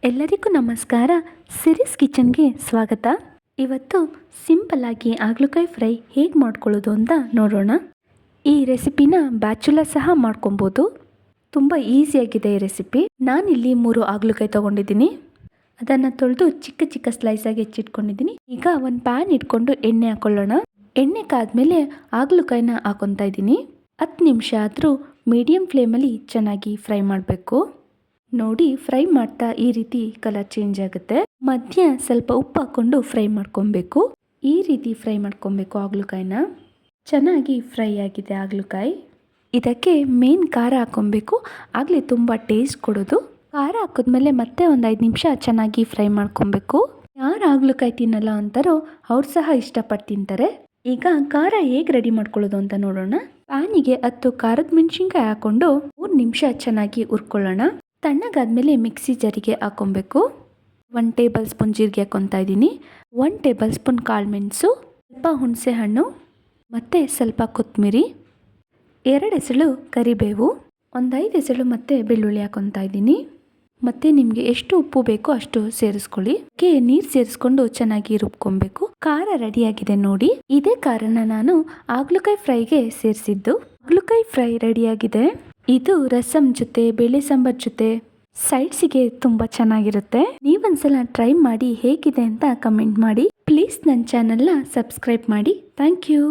ಎಲ್ಲರಿಗೂ ನಮಸ್ಕಾರ. ಸಿರೀಸ್ ಕಿಚನ್ಗೆ ಸ್ವಾಗತ. ಇವತ್ತು ಸಿಂಪಲ್ ಆಗಿ ಹಾಗಲಕಾಯಿ ಫ್ರೈ ಹೇಗೆ ಮಾಡ್ಕೊಳ್ಳೋದು ಅಂತ ನೋಡೋಣ. ಈ ರೆಸಿಪಿನ ಬ್ಯಾಚುಲರ್ ಸಹ ಮಾಡ್ಕೊಬೋದು. ತುಂಬ ಈಸಿಯಾಗಿದೆ ಈ ರೆಸಿಪಿ. ನಾನಿಲ್ಲಿ 3 ಹಾಗಲಕಾಯಿ ತೊಗೊಂಡಿದ್ದೀನಿ. ಅದನ್ನು ತೊಳೆದು ಚಿಕ್ಕ ಚಿಕ್ಕ ಸ್ಲೈಸಾಗಿ ಹೆಚ್ಚಿಟ್ಕೊಂಡಿದ್ದೀನಿ. ಈಗ ಒಂದು ಪ್ಯಾನ್ ಇಟ್ಕೊಂಡು ಎಣ್ಣೆ ಹಾಕೊಳ್ಳೋಣ. ಎಣ್ಣೆ ಕಾದ್ಮೇಲೆ ಹಾಗಲಕಾಯಿನ ಹಾಕೊತಾ ಇದ್ದೀನಿ. 10 ನಿಮಿಷ ಆದರೂ ಮೀಡಿಯಂ ಫ್ಲೇಮಲ್ಲಿ ಚೆನ್ನಾಗಿ ಫ್ರೈ ಮಾಡಬೇಕು. ನೋಡಿ, ಫ್ರೈ ಮಾಡ್ತಾ ಈ ರೀತಿ ಕಲರ್ ಚೇಂಜ್ ಆಗುತ್ತೆ. ಮಧ್ಯ ಸ್ವಲ್ಪ ಉಪ್ಪು ಹಾಕೊಂಡು ಫ್ರೈ ಮಾಡ್ಕೊಬೇಕು. ಈ ರೀತಿ ಫ್ರೈ ಮಾಡ್ಕೊಬೇಕು. ಹಾಗಲಕಾಯಿನ ಚೆನ್ನಾಗಿ ಫ್ರೈ ಆಗಿದೆ ಹಾಗಲಕಾಯಿ. ಇದಕ್ಕೆ ಮೇನ್ ಖಾರ ಹಾಕೊಬೇಕು, ಆಗಲೇ ತುಂಬ ಟೇಸ್ಟ್ ಕೊಡೋದು. ಖಾರ ಹಾಕಿದ್ಮೇಲೆ ಮತ್ತೆ ಒಂದು 5 ನಿಮಿಷ ಚೆನ್ನಾಗಿ ಫ್ರೈ ಮಾಡ್ಕೊಬೇಕು. ಯಾರು ಹಾಗಲಕಾಯಿ ತಿನ್ನಲ್ಲ ಅಂತಾರೋ ಅವ್ರು ಸಹ ಇಷ್ಟಪಟ್ಟು ತಿಂತಾರೆ. ಈಗ ಖಾರ ಹೇಗೆ ರೆಡಿ ಮಾಡ್ಕೊಳ್ಳೋದು ಅಂತ ನೋಡೋಣ. ಪ್ಯಾನಿಗೆ 10 ಖಾರದ ಮೆಣಸಿನ್ಕಾಯಿ ಹಾಕೊಂಡು 3 ನಿಮಿಷ ಚೆನ್ನಾಗಿ ಹುರ್ಕೊಳ್ಳೋಣ. ತಣ್ಣಗಾದ್ಮೇಲೆ ಮಿಕ್ಸಿ ಜಾರಿಗೆ ಹಾಕೊಬೇಕು. 1 ಟೇಬಲ್ ಸ್ಪೂನ್ ಜೀರಿಗೆ ಹಾಕೊತಾ ಇದ್ದೀನಿ. 1 ಟೇಬಲ್ ಸ್ಪೂನ್ ಕಾಳು ಮೆಣಸು, ಸ್ವಲ್ಪ ಹುಣಸೆ ಹಣ್ಣು, ಮತ್ತು ಸ್ವಲ್ಪ ಕೊತ್ತಂಬರಿ, 2 ಎಸಳು ಕರಿಬೇವು, ಒಂದು 5 ಎಸಳು ಮತ್ತು ಬೆಳ್ಳುಳ್ಳಿ ಹಾಕೊತಾ ಇದ್ದೀನಿ. ಮತ್ತು ನಿಮಗೆ ಎಷ್ಟು ಉಪ್ಪು ಬೇಕೋ ಅಷ್ಟು ಸೇರಿಸ್ಕೊಳ್ಳಿ. ನೀರು ಸೇರಿಸ್ಕೊಂಡು ಚೆನ್ನಾಗಿ ರುಬ್ಕೊಬೇಕು. ಖಾರ ರೆಡಿಯಾಗಿದೆ ನೋಡಿ. ಇದೇ ಕಾರಣ ನಾನು ಹಾಗಲಕಾಯಿ ಫ್ರೈಗೆ ಸೇರಿಸಿದ್ದು. ಹಾಗಲಕಾಯಿ ಫ್ರೈ ರೆಡಿಯಾಗಿದೆ. ಇದು ರಸಂ ಜೊತೆ, ಬೇಳೆ ಸಾಂಬಾರ್ ಜೊತೆ, ಸೈಡ್ಸಿಗೆ ತುಂಬ ಚೆನ್ನಾಗಿರುತ್ತೆ. ನೀವೊಂದ್ಸಲ ಟ್ರೈ ಮಾಡಿ ಹೇಗಿದೆ ಅಂತ ಕಮೆಂಟ್ ಮಾಡಿ. ಪ್ಲೀಸ್ ನನ್ನ ಚಾನಲ್ನ ಸಬ್ಸ್ಕ್ರೈಬ್ ಮಾಡಿ. Thank you.